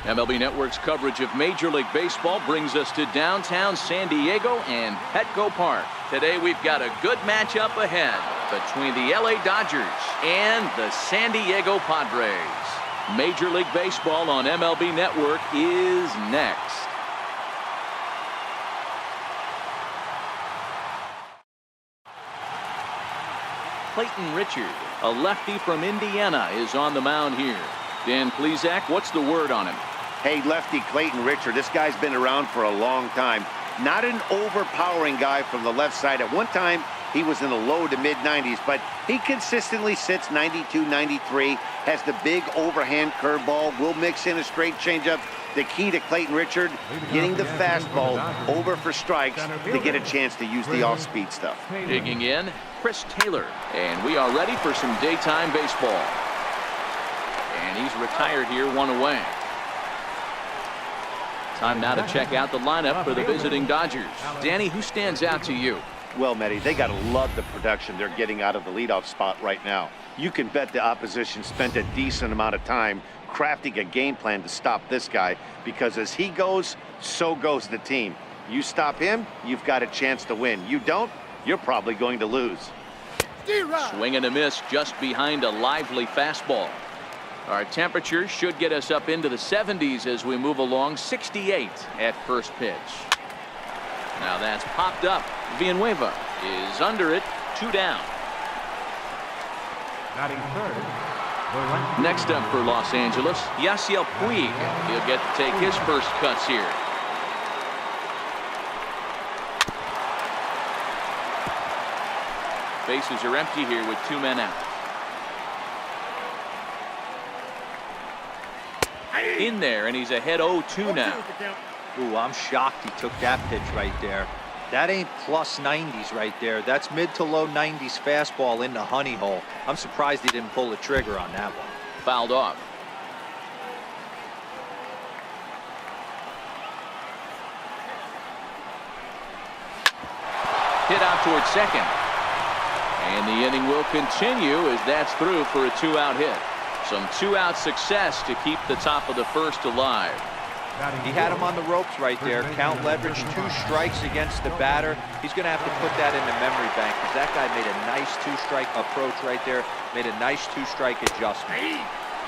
MLB Network's coverage of Major League Baseball brings us to downtown San Diego and Petco Park. Today we've got a good matchup ahead between the LA Dodgers and the San Diego Padres. Major League Baseball on MLB Network is next. Clayton Richard, a lefty from Indiana, is on the mound here. Dan Plesac, what's the word on him? Hey, lefty Clayton Richard, this guy's been around for a long time. Not an overpowering guy from the left side. At one time, he was in the low to mid-90s, but he consistently sits 92, 93, has the big overhand curveball, will mix in a straight changeup. The key to Clayton Richard, getting the fastball over for strikes to get a chance to use the off-speed stuff. Digging in, Chris Taylor, and we are ready for some daytime baseball. And he's retired here, one away. Time now to check out the lineup for the visiting Dodgers. Danny, who stands out to you? Well, Matty, they got to love the production they're getting out of the leadoff spot right now. You can bet the opposition spent a decent amount of time crafting a game plan to stop this guy, because as he goes, so goes the team. You stop him, you've got a chance to win. You don't, you're probably going to lose. Swing and a miss just behind a lively fastball. Our temperature should get us up into the 70s as we move along. 68 at first pitch. Now that's popped up. Villanueva is under it. 2 down. Next up for Los Angeles, Yasiel Puig. He'll get to take his first cuts here. Bases are empty here with 2 men out. In there, and he's ahead 0-2 now. Ooh, I'm shocked he took that pitch right there. That ain't plus 90s right there. That's mid to low 90s fastball in the honey hole. I'm surprised he didn't pull the trigger on that one. Fouled off. Hit out towards second. And the inning will continue as that's through for a 2-out hit. Some 2-out success to keep the top of the first alive. He had him on the ropes right there. Count leverage, 2 strikes against the batter. He's going to have to put that in the memory bank, because that guy made a nice 2-strike approach right there. Made a nice 2-strike adjustment.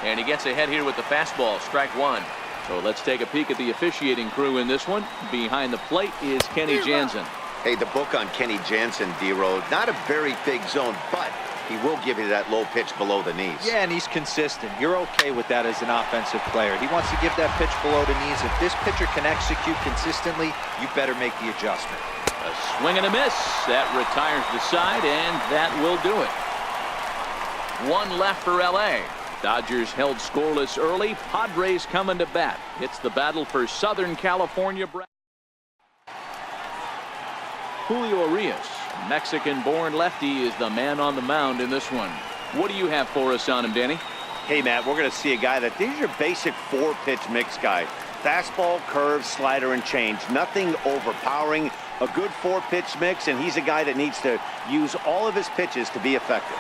And he gets ahead here with the fastball. Strike 1. So let's take a peek at the officiating crew in this one. Behind the plate is Kenny Jansen. Hey, the book on Kenny Jansen, D-Road, not a very big zone, but he will give you that low pitch below the knees. Yeah, and he's consistent. You're okay with that as an offensive player. He wants to give that pitch below the knees. If this pitcher can execute consistently, you better make the adjustment. A swing and a miss. That retires the side, and that will do it. 1 left for LA. Dodgers held scoreless early. Padres coming to bat. It's the battle for Southern California. Julio Urias, Mexican-born lefty, is the man on the mound in this one. What do you have for us on him, Danny? Hey, Matt, we're going to see a guy that is your basic 4-pitch mix guy. Fastball, curve, slider, and change. Nothing overpowering. A good 4-pitch mix, and he's a guy that needs to use all of his pitches to be effective.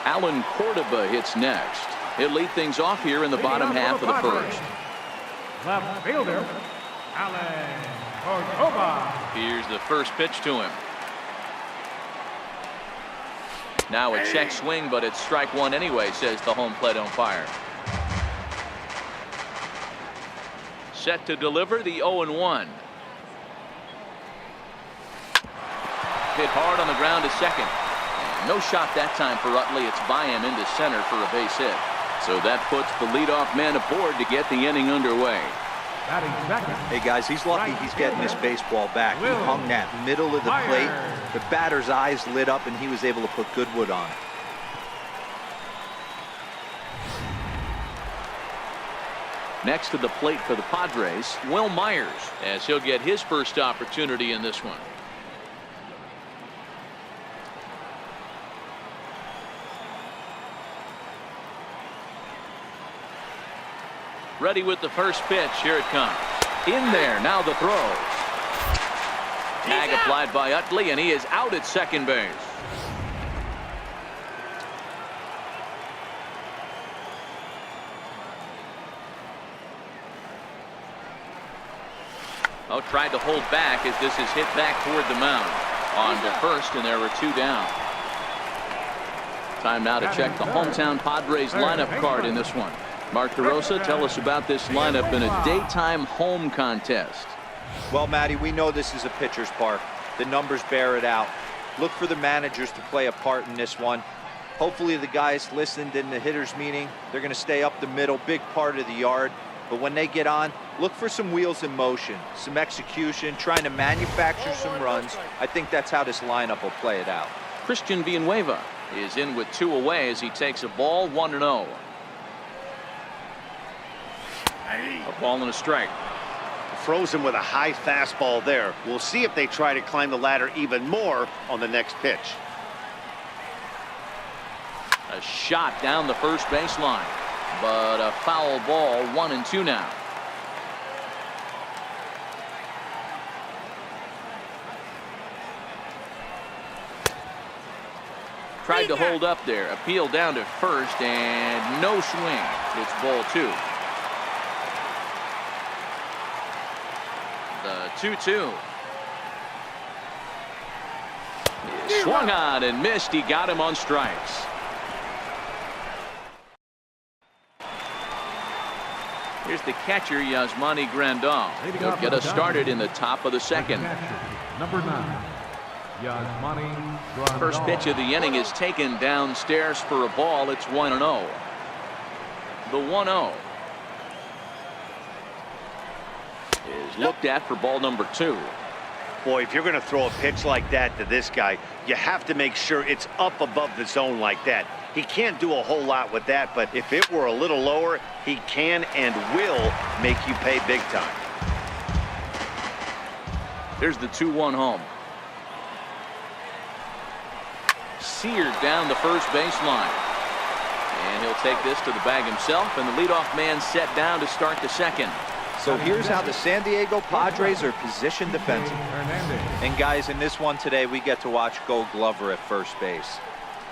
Alan Cordoba hits next. He'll lead things off here in the bottom half of the first. Left fielder, Alan Cordoba. Here's the first pitch to him. Now a check swing, but it's strike 1 anyway, says the home plate umpire. Set to deliver the 0-1. Hit hard on the ground to second. No shot that time for Utley. It's by him into center for a base hit. So that puts the leadoff man aboard to get the inning underway. Hey guys, he's lucky he's getting this baseball back. He hung that middle of the plate. The batter's eyes lit up and he was able to put good wood on it. Next to the plate for the Padres, Will Myers, as he'll get his first opportunity in this one. Ready with the first pitch. Here it comes. In there. Now the throw. Tag applied by Utley, and he is out at second base. Oh, tried to hold back as this is hit back toward the mound. On to first, and there were 2 down. Time now to check the hometown Padres lineup card in this one. Mark DeRosa, tell us about this lineup in a daytime home contest. Well, Matty, we know this is a pitcher's park. The numbers bear it out. Look for the managers to play a part in this one. Hopefully the guys listened in the hitters meeting. They're going to stay up the middle, big part of the yard. But when they get on, look for some wheels in motion, some execution, trying to manufacture some runs. I think that's how this lineup will play it out. Christian Villanueva is in with 2 away as he takes a ball, 1-0. A ball and a strike. Frozen with a high fastball there. We'll see if they try to climb the ladder even more on the next pitch. A shot down the first baseline, but a foul ball, 1-2 now. Tried to hold up there, appeal down to first, and no swing. It's ball 2. The 2-2. Swung on and missed. He got him on strikes. Here's the catcher, Yasmani Grandal. He'll get us started in the top of the second. Number 9, Yasmani Grandal. First pitch of the inning is taken downstairs for a ball. It's 1-0. The 1-0 is looked at for ball number 2. Boy, if you're going to throw a pitch like that to this guy, you have to make sure it's up above the zone like that. He can't do a whole lot with that, but if it were a little lower, he can and will make you pay big time. Here's the 2-1 home. Seared down the first baseline. And he'll take this to the bag himself, and the leadoff man set down to start the second. So here's how the San Diego Padres are positioned defensively. And guys, in this one today, we get to watch Gold Glover at first base.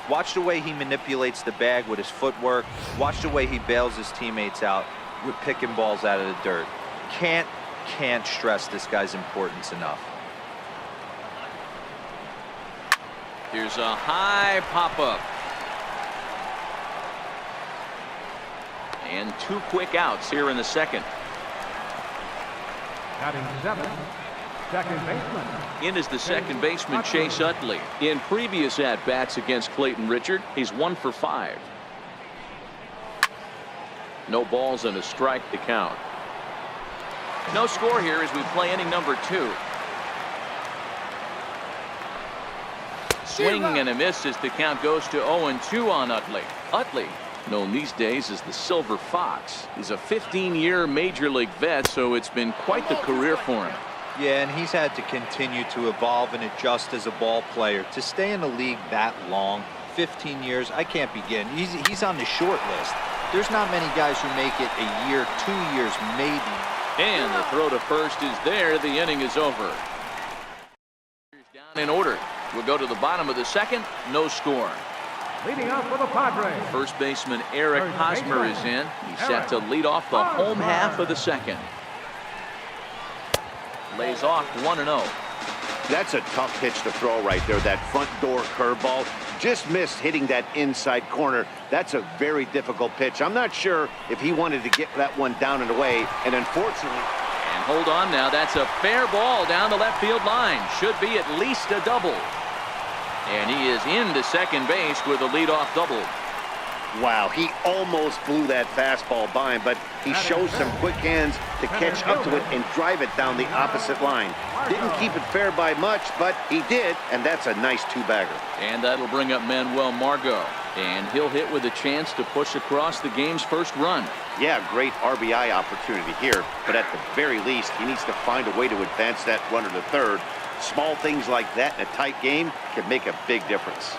Watch the way he manipulates the bag with his footwork. Watch the way he bails his teammates out with picking balls out of the dirt. Can't stress this guy's importance enough. Here's a high pop-up. And 2 quick outs here in the second. Batting 7, second baseman. In is the second baseman, Chase Utley. In previous at-bats against Clayton Richard, he's 1 for 5. No balls and a strike to count. No score here as we play inning number 2. Swing and a miss as the count goes to 0-2 on Utley. Utley, known these days as the Silver Fox. He's a 15-year Major League vet, so it's been quite the career for him. Yeah, and he's had to continue to evolve and adjust as a ball player. To stay in the league that long, 15 years, I can't begin. He's on the short list. There's not many guys who make it a year, 2 years, maybe. And the throw to first is there. The inning is over. Down in order. We'll go to the bottom of the second. No score. Leading off for the Padres. First baseman Eric Hosmer is in. He's set to lead off the home half of the second. Lays off 1-0. That's a tough pitch to throw right there. That front door curveball just missed hitting that inside corner. That's a very difficult pitch. I'm not sure if he wanted to get that one down and away, and unfortunately. And hold on now. That's a fair ball down the left field line. Should be at least a double. And he is into second base with a leadoff double. Wow, he almost blew that fastball by him, but he shows some quick hands to catch up to it and drive it down the opposite line. Didn't keep it fair by much, but he did, and that's a nice 2-bagger. And that'll bring up Manuel Margot. And he'll hit with a chance to push across the game's first run. Yeah, great RBI opportunity here, but at the very least, he needs to find a way to advance that runner to third. Small things like that in a tight game can make a big difference.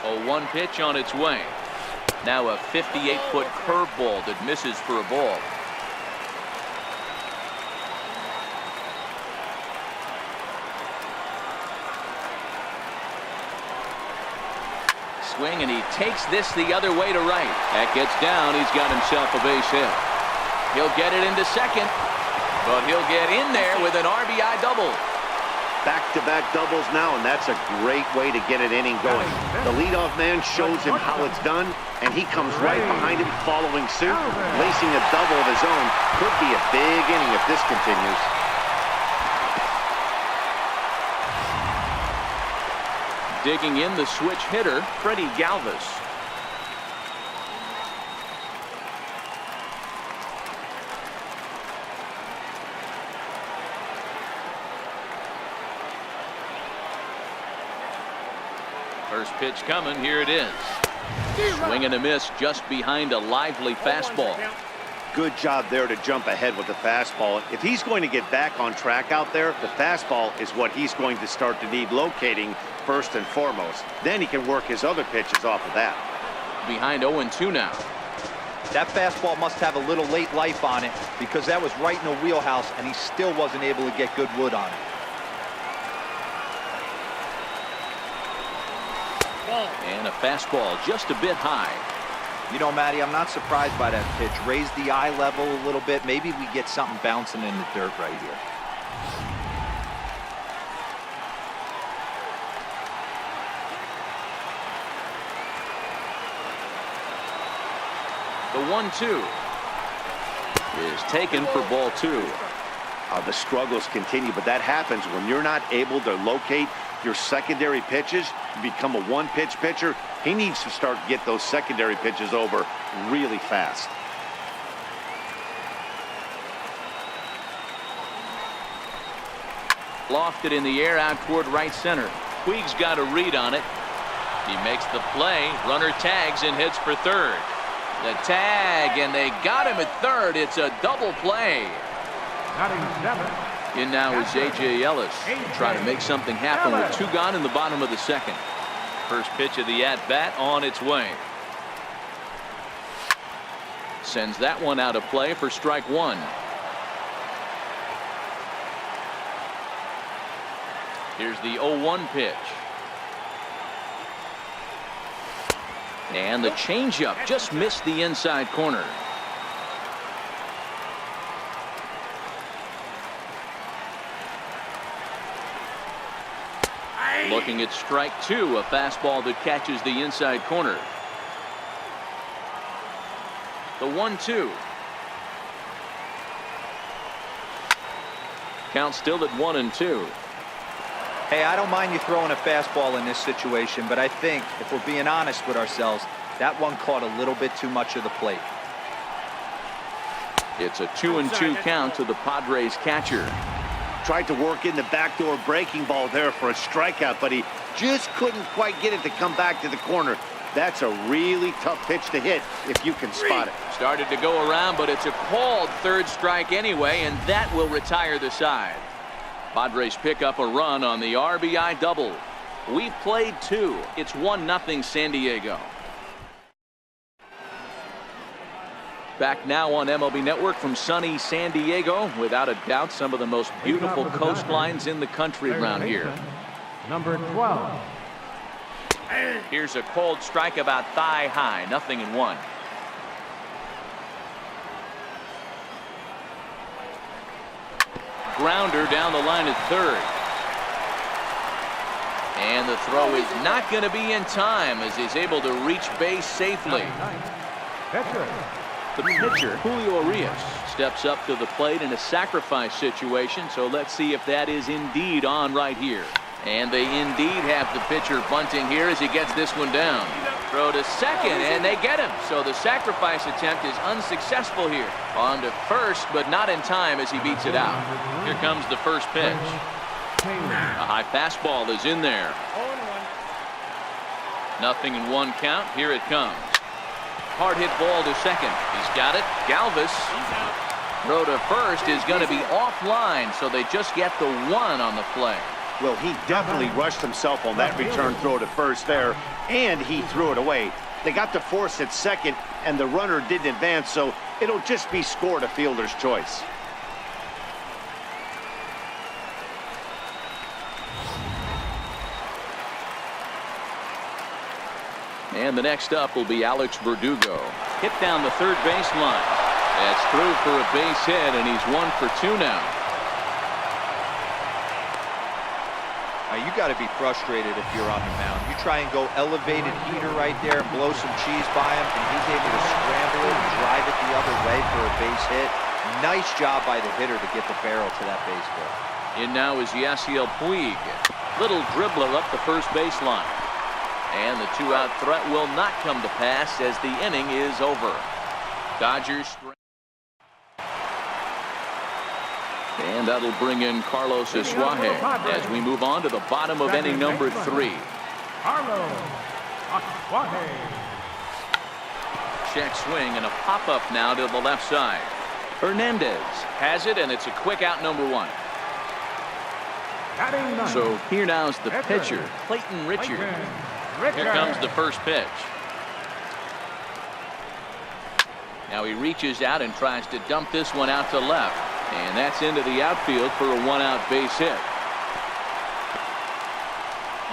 A 1 pitch on its way. Now a 58-foot curveball that misses for a ball. Swing, and he takes this the other way to right. That gets down. He's got himself a base hit. He'll get it into second, but he'll get in there with an RBI double. Back-to-back doubles now, and that's a great way to get an inning going. The leadoff man shows him how it's done, and he comes right behind him following suit. Lacing a double of his own could be a big inning if this continues. Digging in the switch hitter, Freddie Galvis. First pitch coming, here it is. Swing and a miss just behind a lively fastball. Good job there to jump ahead with the fastball. If he's going to get back on track out there, the fastball is what he's going to start to need locating first and foremost. Then he can work his other pitches off of that. Behind 0-2 now. That fastball must have a little late life on it because that was right in the wheelhouse and he still wasn't able to get good wood on it. And a fastball just a bit high. You know, Matty, I'm not surprised by that pitch. Raise the eye level a little bit. Maybe we get something bouncing in the dirt right here. The 1-2 is taken for ball 2. The struggles continue, but that happens when you're not able to locate your secondary pitches. You become a one-pitch pitcher. He needs to start to get those secondary pitches over really fast. Lofted in the air out toward right center. Puig's got a read on it. He makes the play. Runner tags and heads for third. The tag, and they got him at third. It's a double play. In now is A.J. Ellis, trying to make something happen with 2 gone in the bottom of the second. First pitch of the at-bat on its way. Sends that one out of play for strike 1. Here's the 0-1 pitch. And the changeup just missed the inside corner. Looking at strike 2, a fastball that catches the inside corner. The 1-2. Count still at 1-2. Hey, I don't mind you throwing a fastball in this situation, but I think if we're being honest with ourselves, that one caught a little bit too much of the plate. It's a 2-2 count to the Padres catcher. Tried to work in the backdoor breaking ball there for a strikeout, but he just couldn't quite get it to come back to the corner. That's a really tough pitch to hit if you can spot it. Started to go around, but it's a called third strike anyway, and that will retire the side. Padres pick up a run on the RBI double. We've played 2. It's 1-0 San Diego. Back now on MLB Network from sunny San Diego. Without a doubt, some of the most beautiful coastlines in the country around here. Number 12. Here's a cold strike about thigh high. 0-1. Grounder down the line at third. And the throw is not going to be in time as he's able to reach base safely. The pitcher, Julio Urias, steps up to the plate in a sacrifice situation, so let's see if that is indeed on right here. And they indeed have the pitcher bunting here as he gets this one down. Throw to second, and they get him. So the sacrifice attempt is unsuccessful here. On to first, but not in time as he beats it out. Here comes the first pitch. A high fastball is in there. 0-1 count. Here it comes. Hard hit ball to second. He's got it. Galvis. Throw to first is going to be offline, so they just get the 1 on the play. Well, he definitely rushed himself on that return throw to first there, and he threw it away. They got the force at second, and the runner didn't advance, so it'll just be scored a fielder's choice. And the next up will be Alex Verdugo. Hit down the third baseline. That's through for a base hit, and he's 1 for 2 now. Now you got to be frustrated if you're on the mound. You try and go elevated heater right there and blow some cheese by him, and he's able to scramble it and drive it the other way for a base hit. Nice job by the hitter to get the barrel to that baseball. In now is Yasiel Puig. Little dribbler up the first baseline. And the 2-out threat will not come to pass as the inning is over. Dodgers. And that'll bring in Carlos Asuaje as we move on to the bottom of inning number 3. Carlos Asuaje. Check swing and a pop-up now to the left side. Hernandez has it, and it's a quick out number 1. So here now's the pitcher, Clayton Richard. Here comes the first pitch. Now he reaches out and tries to dump this one out to left. And that's into the outfield for a 1-out base hit.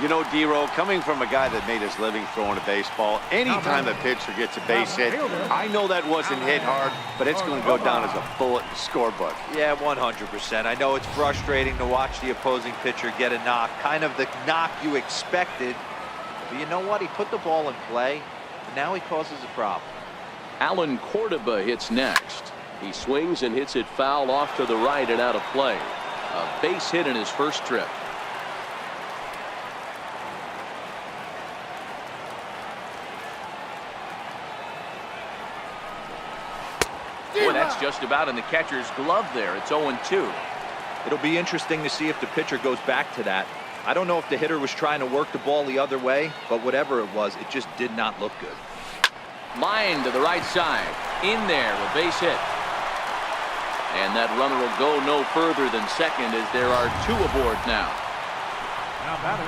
You know, D-Row, coming from a guy that made his living throwing a baseball, anytime a pitcher gets a base hit, I know that wasn't hit hard, but it's going to go down as a bullet in the scorebook. Yeah, 100%. I know it's frustrating to watch the opposing pitcher get a knock, kind of the knock you expected. But you know what? He put the ball in play, and now he causes a problem. Alan Cordoba hits next. He swings and hits it foul off to the right and out of play. A base hit in his first trip. Boy, that's just about in the catcher's glove there. It's 0-2. It'll be interesting to see if the pitcher goes back to that. I don't know if the hitter was trying to work the ball the other way, but whatever it was, it just did not look good. Line to the right side. In there, a base hit. And that runner will go no further than second as there are 2 aboard now.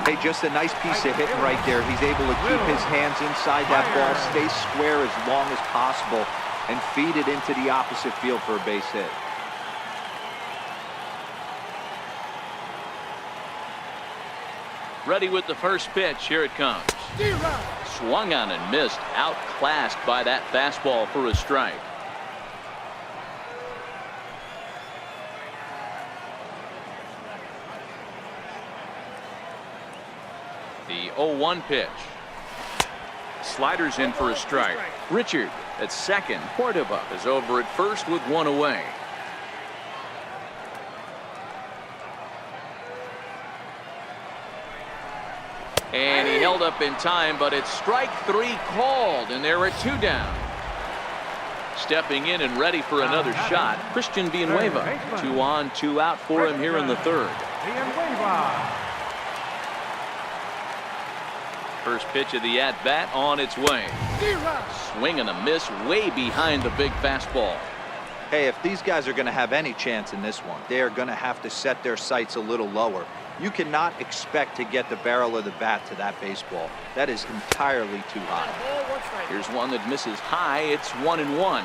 Hey, just a nice piece of hitting right there. He's able to keep his hands inside that ball, stay square as long as possible, and feed it into the opposite field for a base hit. Ready with the first pitch. Here it comes. Swung on and missed. Outclassed by that fastball for a strike. The 0-1 pitch. Sliders in for a strike. Richard at second. Cordoba is over at first with 1 away. And he held up in time, but it's strike 3 called, and there are 2 down. Stepping in and ready for another shot, Christian Villanueva. 2 on, 2 out for him here in the 3rd. First pitch of the at-bat on its way. Swing and a miss way behind the big fastball. Hey, if these guys are going to have any chance in this one, they are going to have to set their sights a little lower. You cannot expect to get the barrel of the bat to that baseball. That is entirely too high. Here's one that misses high. It's 1-1.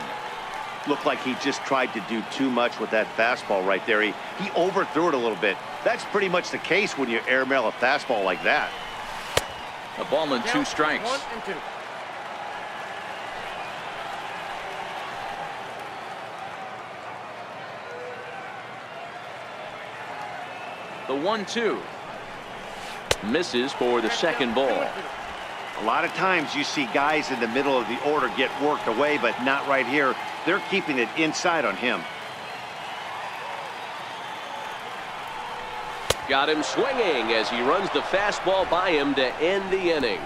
Looked like he just tried to do too much with that fastball right there. He overthrew it a little bit. That's pretty much the case when you airmail a fastball like that. A ball and 2 strikes. 1 and 2. The 1-2 misses for the second ball. A lot of times you see guys in the middle of the order get worked away, but not right here. They're keeping it inside on him. Got him swinging as he runs the fastball by him to end the inning.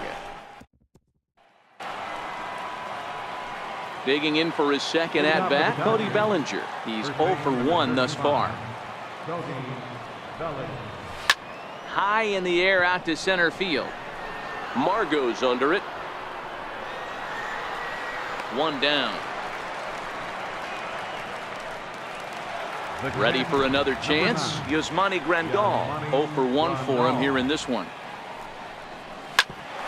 Digging in for his second at-bat, Cody Bellinger. He's 0 for 1 thus far. High in the air out to center field. Margot's under it. 1 down. Ready for another chance. Yasmani Grandal. 0 for 1 for him here in this one.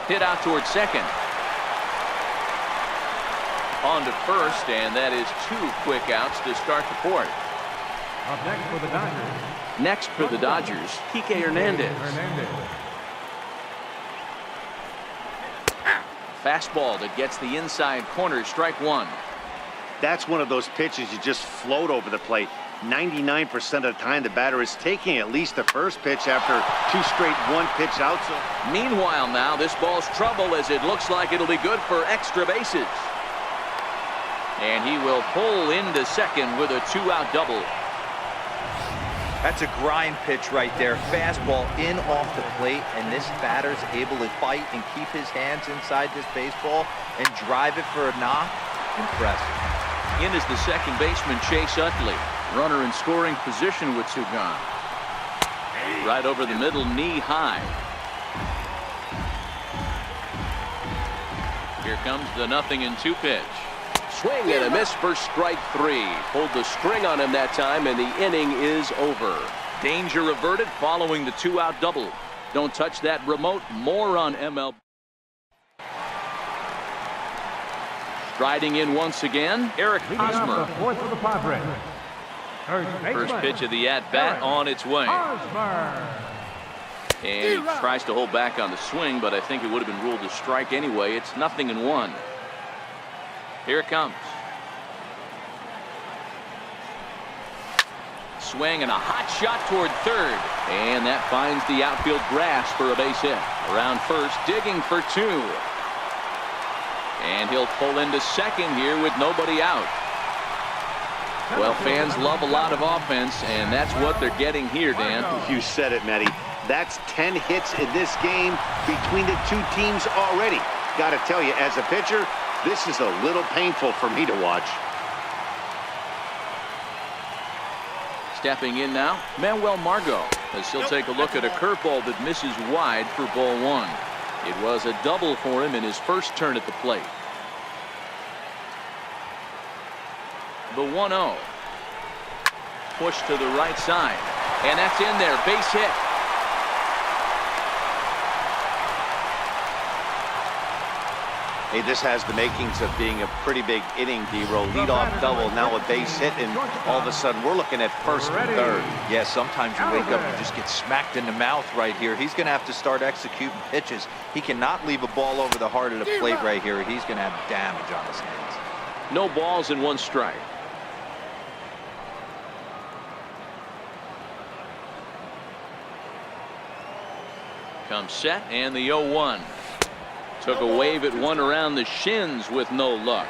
Hit out towards second. On to first, and that is 2 quick outs to start the 4th. Up next for the Dodgers. Next for the Dodgers, Kike Hernandez. Fastball that gets the inside corner, strike 1. That's one of those pitches you just float over the plate. 99% of the time, the batter is taking at least the first pitch after 2 straight one-pitch outs. Meanwhile, now this ball's trouble as it looks like it'll be good for extra bases. And he will pull into second with a 2-out double. That's a grind pitch right there. Fastball in off the plate, and this batter's able to fight and keep his hands inside this baseball and drive it for a knock. Impressive. In is the second baseman, Chase Utley. Runner in scoring position with 2 gone. Right over the middle, knee high. Here comes the 0-2 pitch. Swing and a miss for strike 3. Pulled the string on him that time, and the inning is over. Danger averted following the 2-out double. Don't touch that remote. More on MLB. Striding in once again, Eric Hosmer. Fourth of the Padres. First pitch of the at-bat on its way. And he tries to hold back on the swing, but I think it would have been ruled a strike anyway. It's 0-1. Here it comes. Swing and a hot shot toward third. And that finds the outfield grass for a base hit. Around first, digging for 2. And he'll pull into second here with nobody out. Well, fans love a lot of offense, and that's what they're getting here, Dan. You said it, Matty. That's 10 hits in this game between the 2 teams already. Got to tell you, as a pitcher, this is a little painful for me to watch. Stepping in now, Manuel Margot, as he'll take a look at a curveball that misses wide for ball 1. It was a double for him in his first turn at the plate. The 1-0. Push to the right side. And that's in there. Base hit. Hey, this has the makings of being a pretty big inning, D-roll. Lead-off double, now a base hit, and all of a sudden we're looking at first and third. Yeah, sometimes you wake up and just get smacked in the mouth right here. He's going to have to start executing pitches. He cannot leave a ball over the heart of the plate right here. He's going to have damage on his hands. No balls and 1 strike. Comes set, and the 0-1. Took a wave at one around the shins with no luck.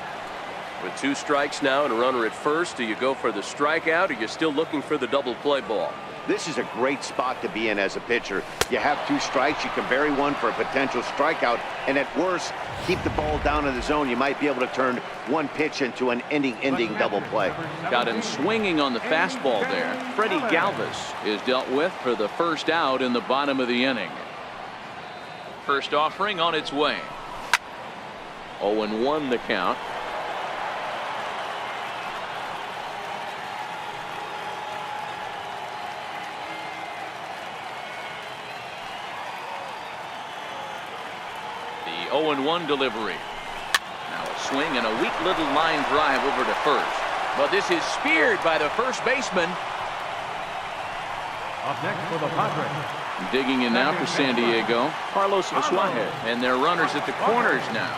With 2 strikes now and a runner at first, do you go for the strikeout, or you're still looking for the double play ball? This is a great spot to be in as a pitcher. You have 2 strikes, you can bury one for a potential strikeout, and at worst, keep the ball down in the zone. You might be able to turn 1 pitch into an ending double play. Got him swinging on the fastball there. Freddie Galvis is dealt with for the first out in the bottom of the inning. First offering on its way. 0-1 the count. The 0-1 delivery. Now a swing and a weak little line drive over to first. But this is speared by the first baseman. Up next for the Padres. Digging in now for San Diego, Carlos Suarez, and their runners at the corners now.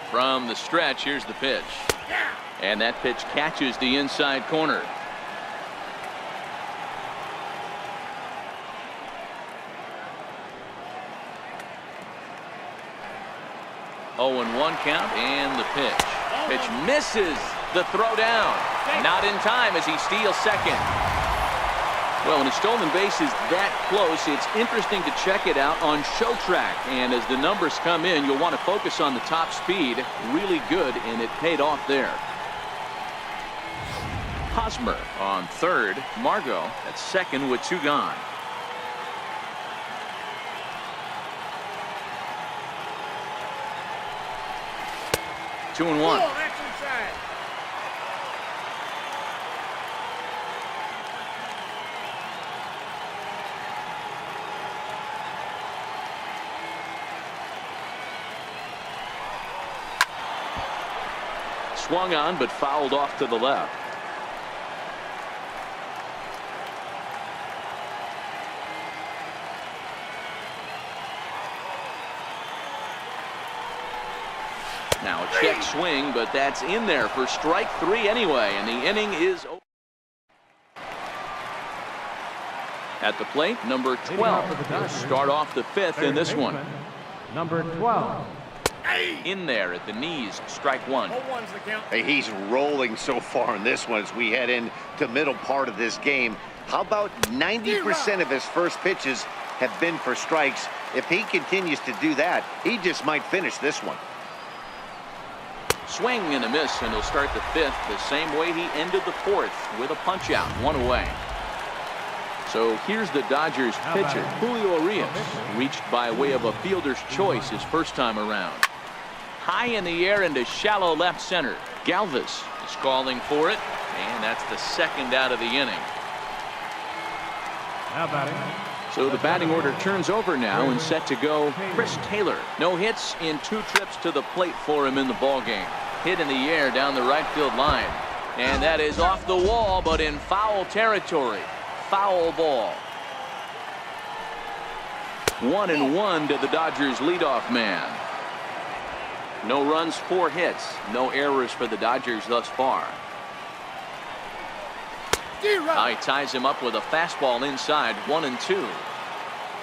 From the stretch, here's the pitch. And that pitch catches the inside corner. Oh, and 1 count, and the pitch. Pitch misses the throw down. Not in time as he steals second. Well, when a stolen base is that close, it's interesting to check it out on Show Track. And as the numbers come in, you'll want to focus on the top speed. Really good, and it paid off there. Hosmer on third. Margot at second with 2 gone. Two and 1. Swung on, but fouled off to the left. Now a check swing, but that's in there for strike 3 anyway, and the inning is over. At the plate, number 12. He'll start off the 5th in this one. Number 12. In there at the knees, strike 1. Hey, he's rolling so far in this one as we head into the middle part of this game. How about 90% of his first pitches have been for strikes? If he continues to do that, he just might finish this one. Swing and a miss, and he'll start the 5th the same way he ended the 4th with a punch out, 1 away. So here's the Dodgers pitcher, Julio Urias, reached by way of a fielder's choice his first time around. High in the air into shallow left center. Galvis is calling for it, and that's the 2nd out of the inning. Now batting. So the batting order turns over now and set to go Chris Taylor. No hits in 2 trips to the plate for him in the ballgame. Hit in the air down the right field line. And that is off the wall, but in foul territory. Foul ball. 1-1 to the Dodgers leadoff man. No runs, 4 hits. No errors for the Dodgers thus far. He ties him up with a fastball inside, 1-2.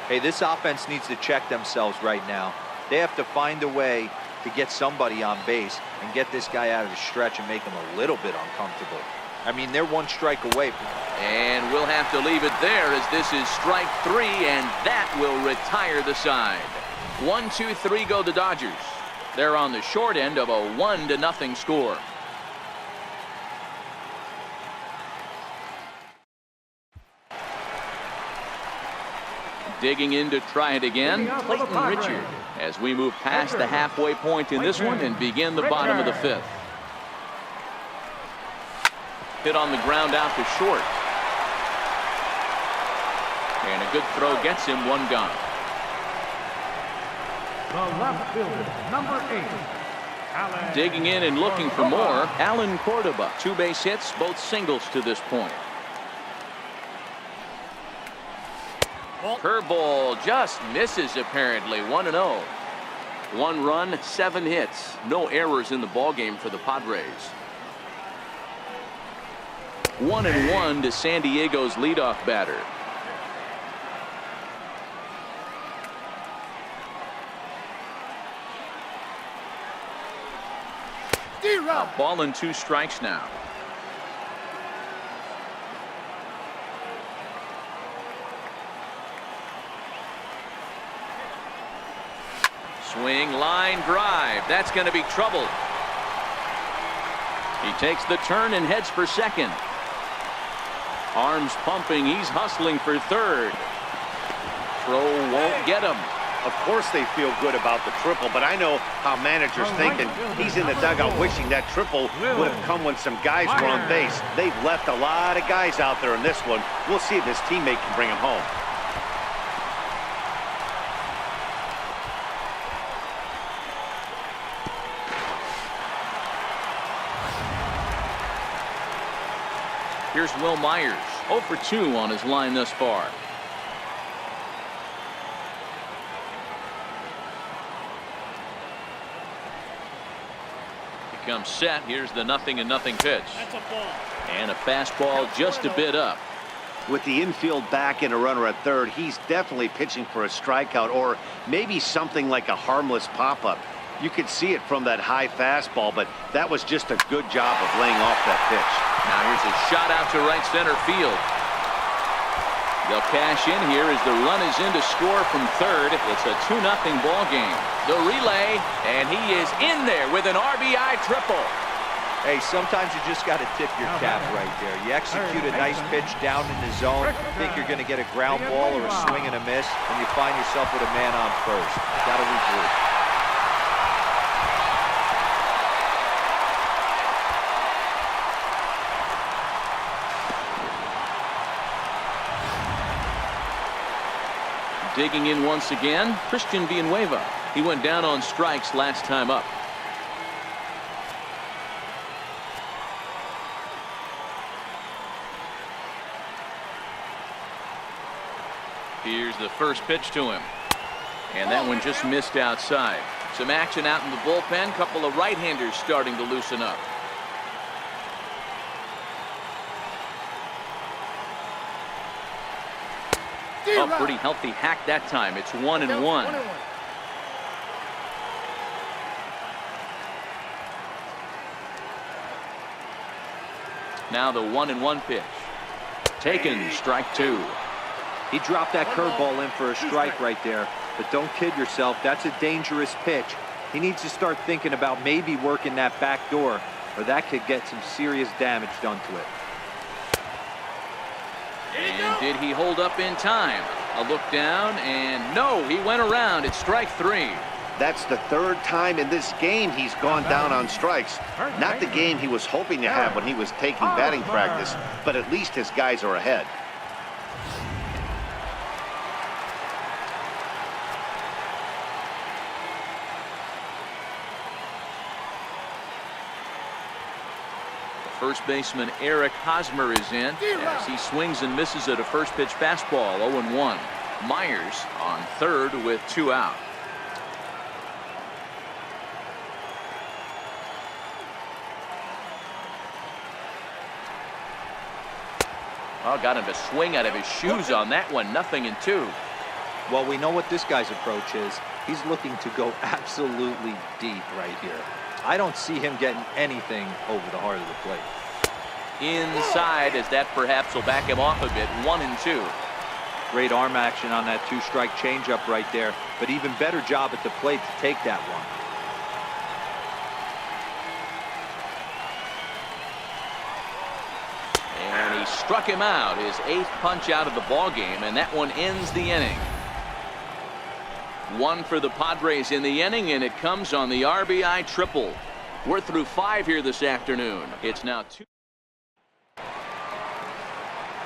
Hey, this offense needs to check themselves right now. They have to find a way to get somebody on base and get this guy out of the stretch and make him a little bit uncomfortable. I mean, they're 1 strike away. And we'll have to leave it there as this is strike 3, and that will retire the side. 1-2-3 go the Dodgers. They're on the short end of a 1-0 score. Digging in to try it again, Clayton Richard, as we move past the halfway point in this one and begin the bottom of the 5th. Hit on the ground out to short. And a good throw gets him 1 gone. The left fielder, number 8. Digging in and looking for more, Alan Cordoba. 2 base hits, both singles to this point. Curveball just misses apparently. 1-0. 1 run, 7 hits. No errors in the ballgame for the Padres. 1-1 to San Diego's leadoff batter. A ball and 2 strikes now. Swing, line drive. That's going to be trouble. He takes the turn and heads for second. Arms pumping. He's hustling for third. Throw won't get him. Of course they feel good about the triple, but I know how managers think, and he's in the dugout wishing that triple would have come when some guys were on base. They've left a lot of guys out there in this one. We'll see if his teammate can bring him home. Here's Will Myers, 0 for 2 on his line thus far. He comes set. Here's the 0-0 pitch. That's a ball. And a fastball just a bit up. With the infield back and a runner at third, he's definitely pitching for a strikeout or maybe something like a harmless pop-up. You could see it from that high fastball, but that was just a good job of laying off that pitch. Now here's a shot out to right center field. They'll cash in here as the run is in to score from third. It's a 2-0 ball game. The relay, and he is in there with an RBI triple. Hey, sometimes you just got to tip your cap right there. You execute a nice pitch down in the zone, think you're going to get a ground ball or a swing and a miss, and you find yourself with a man on first. Got to regroup. Digging in once again, Christian Villanueva. He went down on strikes last time up. Here's the first pitch to him. And that one just missed outside. Some action out in the bullpen. Couple of right-handers starting to loosen up. A pretty healthy hack that time. It's 1-1. Now the 1-1 pitch. Taken, strike two. He dropped that curveball in for a strike right there. But don't kid yourself, that's a dangerous pitch. He needs to start thinking about maybe working that back door, or that could get some serious damage done to it. And did he hold up in time? A look down, and no, he went around. It's strike three. That's the third time in this game he's gone down on strikes. Not the game he was hoping to have when he was taking batting practice, but at least his guys are ahead. First baseman Eric Hosmer is in as he swings and misses at a first pitch fastball. 0-1. Myers on third with two out. Oh, got him to swing out of his shoes on that one. 0-2. Well, we know what this guy's approach is. He's looking to go absolutely deep right here. I don't see him getting anything over the heart of the plate. Inside, as that perhaps will back him off a bit. 1-2. Great arm action on that two-strike changeup right there, but even better job at the plate to take that one. And he struck him out, his 8th punch out of the ball game, and that one ends the inning. One for the Padres in the inning, and it comes on the RBI triple. We're through 5 here this afternoon. It's now 2.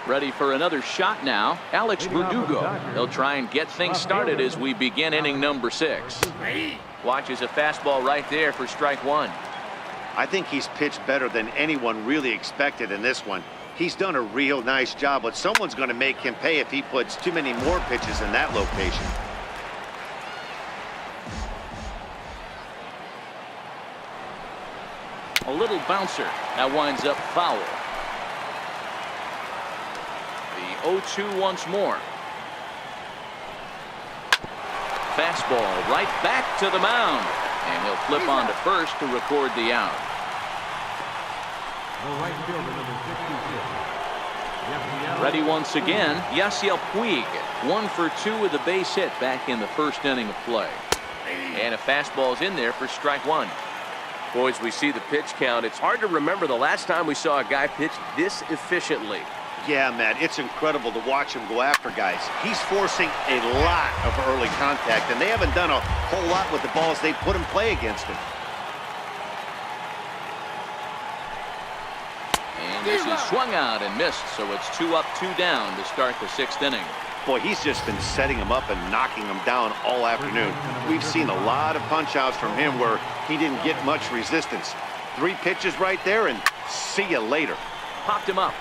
Ready for another shot now. Alex Verdugo. He'll try and get things started as we begin inning number 6. Watches a fastball right there for strike one. I think he's pitched better than anyone really expected in this one. He's done a real nice job, but someone's going to make him pay if he puts too many more pitches in that location. A little bouncer. That winds up foul. The 0-2 once more. Fastball right back to the mound. And he'll flip on to first to record the out. Ready once again, Yasiel Puig. 1 for 2 with a base hit back in the first inning of play. And a fastball's in there for strike one. Boys, we see the pitch count. It's hard to remember the last time we saw a guy pitch this efficiently. Yeah, man, it's incredible to watch him go after guys. He's forcing a lot of early contact, and they haven't done a whole lot with the balls they put in play against him. And this is swung out and missed, so it's 2 up, 2 down to start the 6th inning. Boy, he's just been setting him up and knocking him down all afternoon. We've seen a lot of punch-outs from him where he didn't get much resistance. 3 pitches right there, and see you later. Popped him up.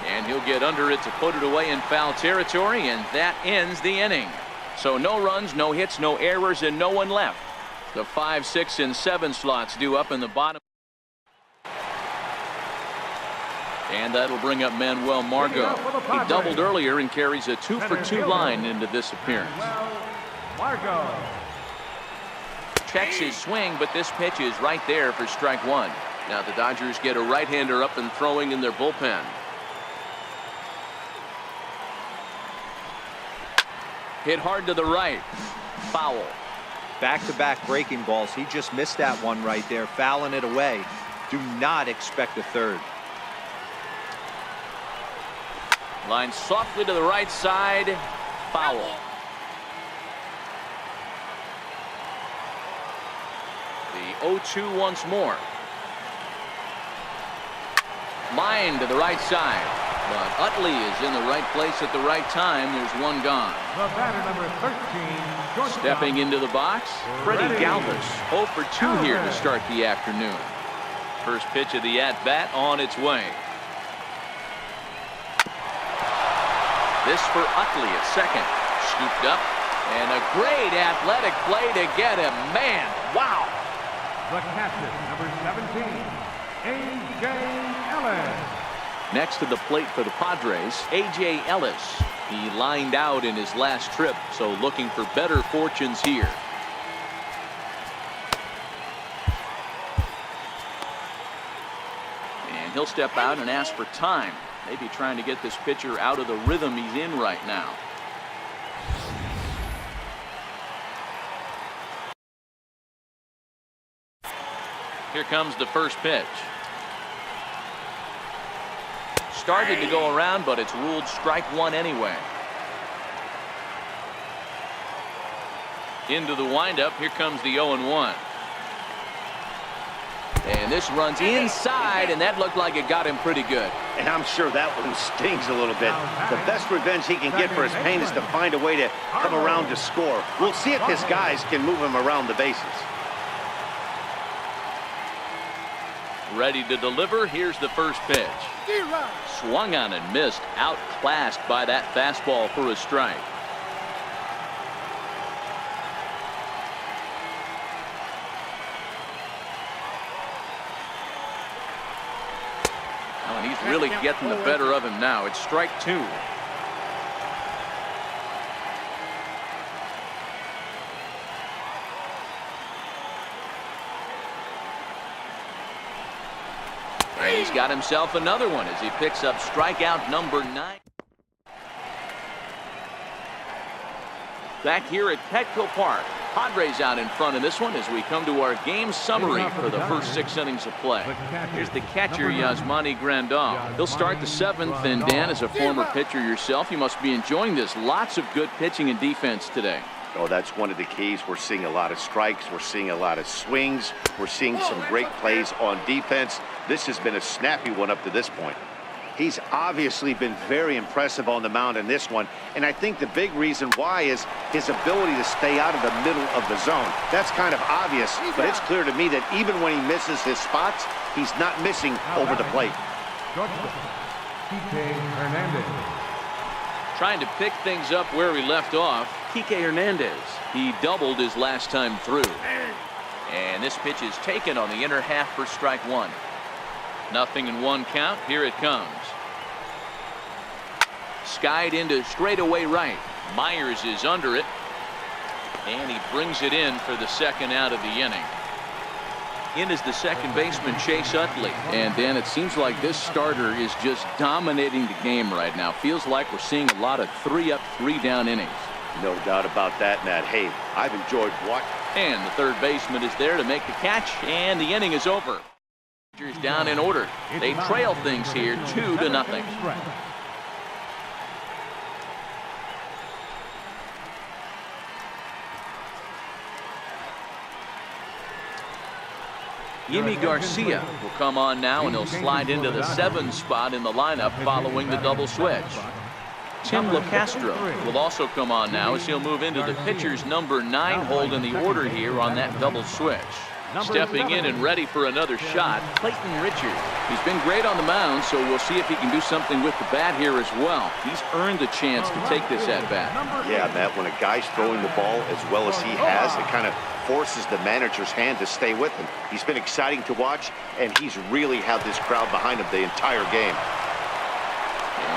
And he'll get under it to put it away in foul territory, and that ends the inning. So no runs, no hits, no errors, and no one left. The 5, 6, and 7 slots due up in the bottom. And that'll bring up Manuel Margot. He doubled earlier and carries a 2 for 2 line into this appearance. Margot. Checks his swing, but this pitch is right there for strike one. Now the Dodgers get a right-hander up and throwing in their bullpen. Hit hard to the right. Foul. Back-to-back breaking balls. He just missed that one right there, fouling it away. Do not expect a third. Line softly to the right side. Foul. The 0-2 once more. Line to the right side. But Utley is in the right place at the right time. There's one gone. The batter, number 13. Stepping into the box, Freddie Galvis. 0 for 2 here to start the afternoon. First pitch of the at-bat on its way. This for Utley at second. Scooped up. And a great athletic play to get him. Man, wow. The catcher, number 17, A.J. Ellis. Next to the plate for the Padres, A.J. Ellis. He lined out in his last trip, so looking for better fortunes here. And he'll step out and ask for time. Maybe trying to get this pitcher out of the rhythm he's in right now. Here comes the first pitch. Started to go around, but it's ruled strike one anyway. Into the windup. Here comes the 0-1. And this runs inside, and that looked like it got him pretty good. And I'm sure that one stings a little bit. The best revenge he can get for his pain is to find a way to come around to score. We'll see if his guys can move him around the bases. Ready to deliver. Here's the first pitch. Swung on and missed. Outclassed by that fastball for a strike. Oh, and he's really getting the better of him now. It's strike two. And he's got himself another one as he picks up strikeout number 9. Back here at Petco Park, Padres out in front of this one as we come to our game summary for the first 6 innings of play. Here's the catcher, Yasmani Grandal. He'll start the 7th, and Dan, as a former pitcher yourself, you must be enjoying this. Lots of good pitching and defense today. Oh, that's one of the keys. We're seeing a lot of strikes. We're seeing a lot of swings. We're seeing some great plays on defense. This has been a snappy one up to this point. He's obviously been very impressive on the mound in this one, and I think the big reason why is his ability to stay out of the middle of the zone. That's kind of obvious, but it's clear to me that even when he misses his spots, he's not missing over the plate. Trying to pick things up where he left off, Kike Hernandez. He doubled his last time through. And this pitch is taken on the inner half for strike one. 0-1 count. Here it comes. Skied into straightaway right. Myers is under it. And he brings it in for the second out of the inning. In is the second baseman, Chase Utley. And Dan, it seems like this starter is just dominating the game right now. Feels like we're seeing a lot of 3-up, 3-down innings. No doubt about that, Matt. Hey, I've enjoyed watching. And the third baseman is there to make the catch, and the inning is over. Down in order. They trail things here 2-0. Yimi Garcia will come on now, and he'll slide into the 7 spot in the lineup following the double switch. Tim LaCastro will also come on now as he'll move into the pitcher's number 9 hold in the order here on that double switch. Stepping in and ready for another shot, Clayton Richard. He's been great on the mound, so we'll see if he can do something with the bat here as well. He's earned a chance to take this at bat. Yeah, Matt, when a guy's throwing the ball as well as he has, it kind of forces the manager's hand to stay with him. He's been exciting to watch, and he's really had this crowd behind him the entire game.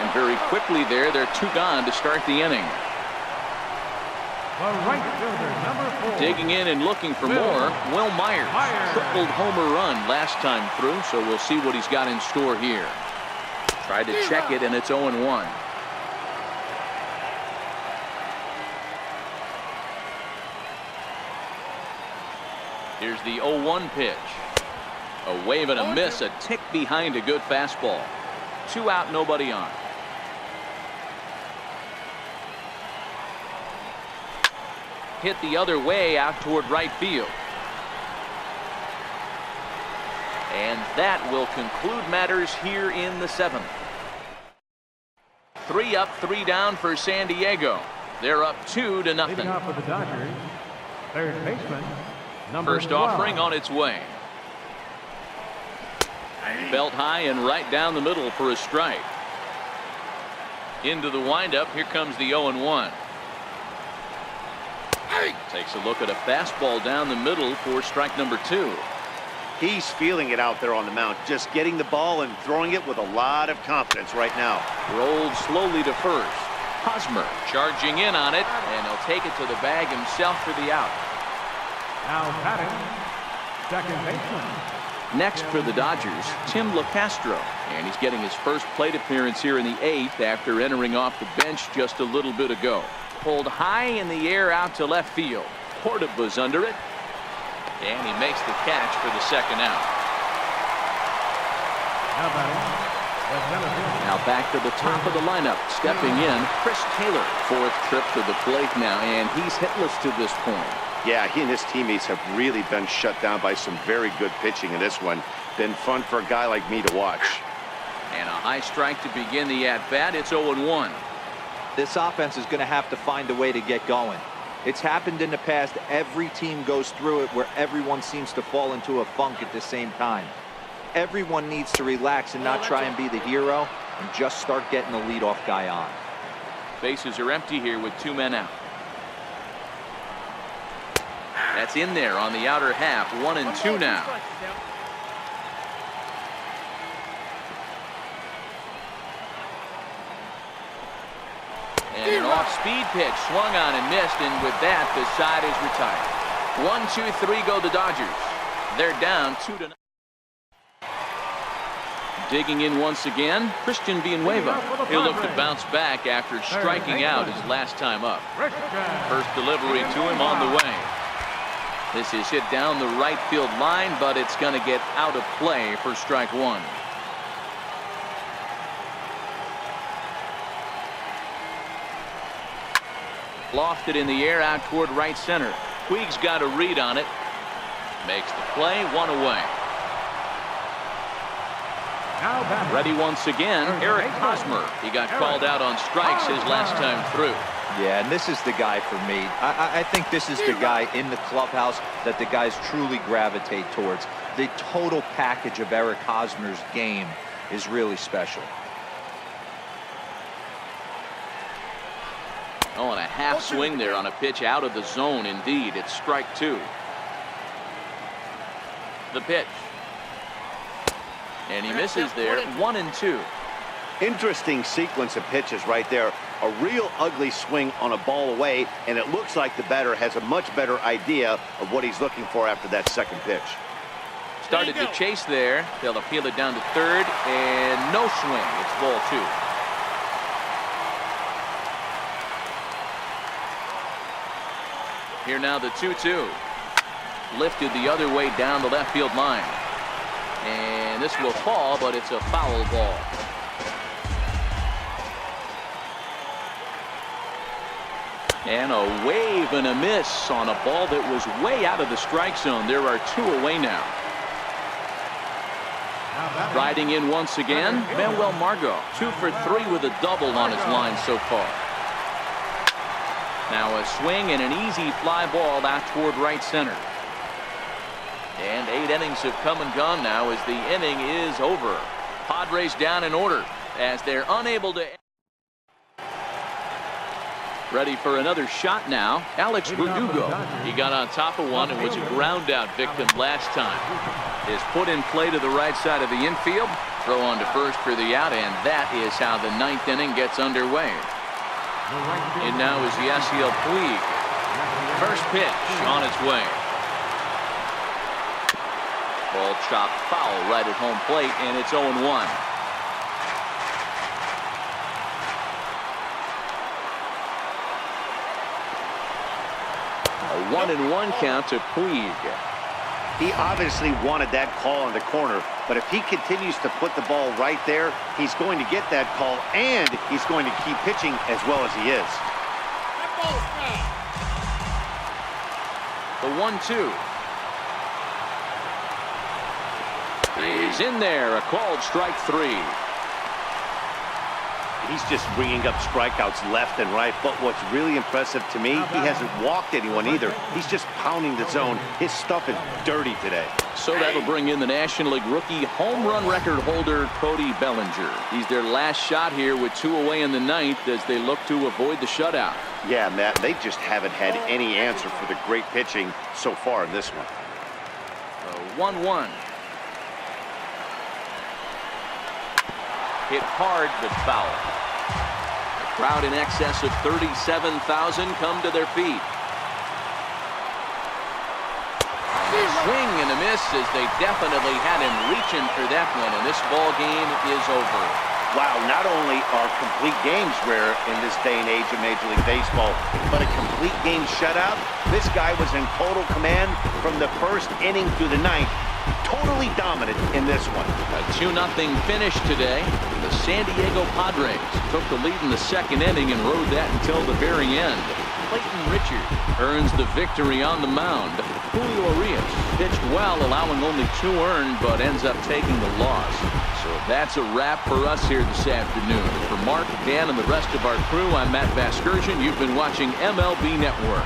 And very quickly there, they're 2 gone to start the inning. The right fielder, number 4. Digging in and looking for more, Will Myers. Tripled homer run last time through, so we'll see what he's got in store here. Tried to check it, and it's 0-1. Here's the 0-1 pitch. A wave and a miss, a tick behind a good fastball. 2 out, nobody on. Hit the other way out toward right field. And that will conclude matters here in the 7th. 3 up, 3 down for San Diego. They're up 2-0. Leading off for the Dodgers, third baseman, number First 12. offering on its way. Belt high and right down the middle for a strike. Into the windup. Here comes the 0-1. Takes a look at a fastball down the middle for strike number 2. He's feeling it out there on the mound, just getting the ball and throwing it with a lot of confidence right now. Rolled slowly to first. Hosmer charging in on it, and he'll take it to the bag himself for the out. Now batting, second baseman. Next for the Dodgers, Tim LaCastro, and he's getting his first plate appearance here in the 8th after entering off the bench just a little bit ago. Pulled high in the air out to left field. Cordova's under it, and he makes the catch for the second out. Now batting, the center fielder. Now back to the top of the lineup. Stepping in, Chris Taylor. 4th trip to the plate now, and he's hitless to this point. Yeah, he and his teammates have really been shut down by some very good pitching in this one. Been fun for a guy like me to watch. And a high strike to begin the at-bat. It's 0-1. This offense is going to have to find a way to get going. It's happened in the past. Every team goes through it where everyone seems to fall into a funk at the same time. Everyone needs to relax and not try and be the hero and just start getting the leadoff guy on. Bases are empty here with 2 men out. That's in there on the outer half. 1-2 now. And an off-speed pitch swung on and missed, and with that, the side is retired. 1-2-3 go the Dodgers. They're down 2-0. Digging in once again, Christian Villanueva. He'll look to bounce back after striking out his last time up. First delivery to him on the way. This is hit down the right field line, but it's going to get out of play for strike 1. Lofted in the air out toward right center. Puig's got a read on it. Makes the play, 1 away. Now batting. Ready once again, Eric Hosmer. He got called out on strikes his last time through. Yeah, and this is the guy for me. I think this is the guy in the clubhouse that the guys truly gravitate towards. The total package of Eric Hosmer's game is really special. Oh, and a half swing there on a pitch out of the zone. Indeed, it's strike 2. The pitch. And he misses there. 1-2. Interesting sequence of pitches right there. A real ugly swing on a ball away, and it looks like the batter has a much better idea of what he's looking for after that second pitch. Started to chase there. They'll appeal it down to third, and no swing. It's ball 2. Here now the 2-2. Lifted the other way down the left field line. And this will fall, but it's a foul ball. And a wave and a miss on a ball that was way out of the strike zone. There are 2 away now. Riding in once again, Manuel Margot. 2 for 3 with a double on his line so far. Now a swing and an easy fly ball out toward right center. And 8 innings have come and gone now as the inning is over. Padres down in order as they're unable to. Ready for another shot now. Alex Verdugo. He got on top of one and was a ground out victim last time. Is put in play to the right side of the infield. Throw on to first for the out, and that is how the 9th inning gets underway. And now is Yasiel Puig. First pitch on its way. Ball chopped foul right at home plate, and it's 0-1. A 1-1 count to Puig. He obviously wanted that call in the corner, but if he continues to put the ball right there, he's going to get that call, and he's going to keep pitching as well as he is. The 1-2. He's in there, a called strike 3. He's just bringing up strikeouts left and right. But what's really impressive to me, he hasn't walked anyone either. He's just pounding the zone. His stuff is dirty today. So that'll bring in the National League rookie home run record holder, Cody Bellinger. He's their last shot here with 2 away in the 9th as they look to avoid the shutout. Yeah, Matt, they just haven't had any answer for the great pitching so far in this one. 1-1. Hit hard, but foul. A crowd in excess of 37,000 come to their feet. Swing and a miss as they definitely had him reaching for that one, and this ball game is over. Wow, not only are complete games rare in this day and age of Major League Baseball, but a complete game shutout. This guy was in total command from the first inning through the 9th. Totally dominant in this one. A 2-0 finish today. The San Diego Padres took the lead in the 2nd inning and rode that until the very end. Clayton Richard earns the victory on the mound. Julio Urias pitched well, allowing only 2 earned, but ends up taking the loss. So that's a wrap for us here this afternoon. For Mark, Dan, and the rest of our crew, I'm Matt Vasgersian. You've been watching MLB Network.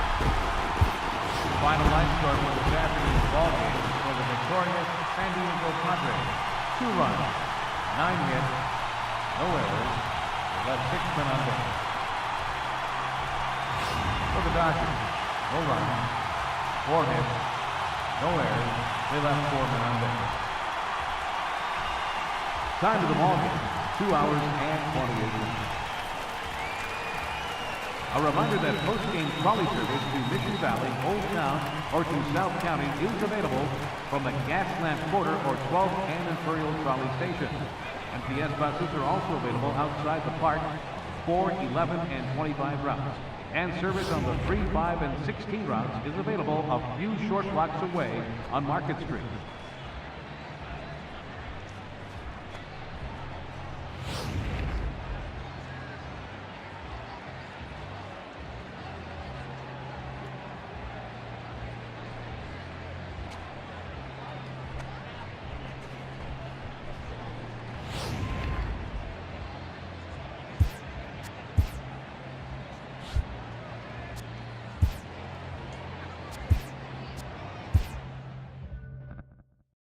Final line score for this afternoon's ball game for the victorious San Diego Padres. 2 runs, 9 hits, no errors. They left 6 men on base. For the Dodgers, no runs, 4 hits, no errors. They left 4 men on base. Time of the ball game, 2 hours and 28 minutes. A reminder that post-game trolley service to Mission Valley, Old Town, or to South County is available from the Gaslamp Quarter or 12th and Imperial Trolley Station. MTS buses are also available outside the park, 4, 11, and 25 routes. And service on the 3, 5, and 16 routes is available a few short blocks away on Market Street.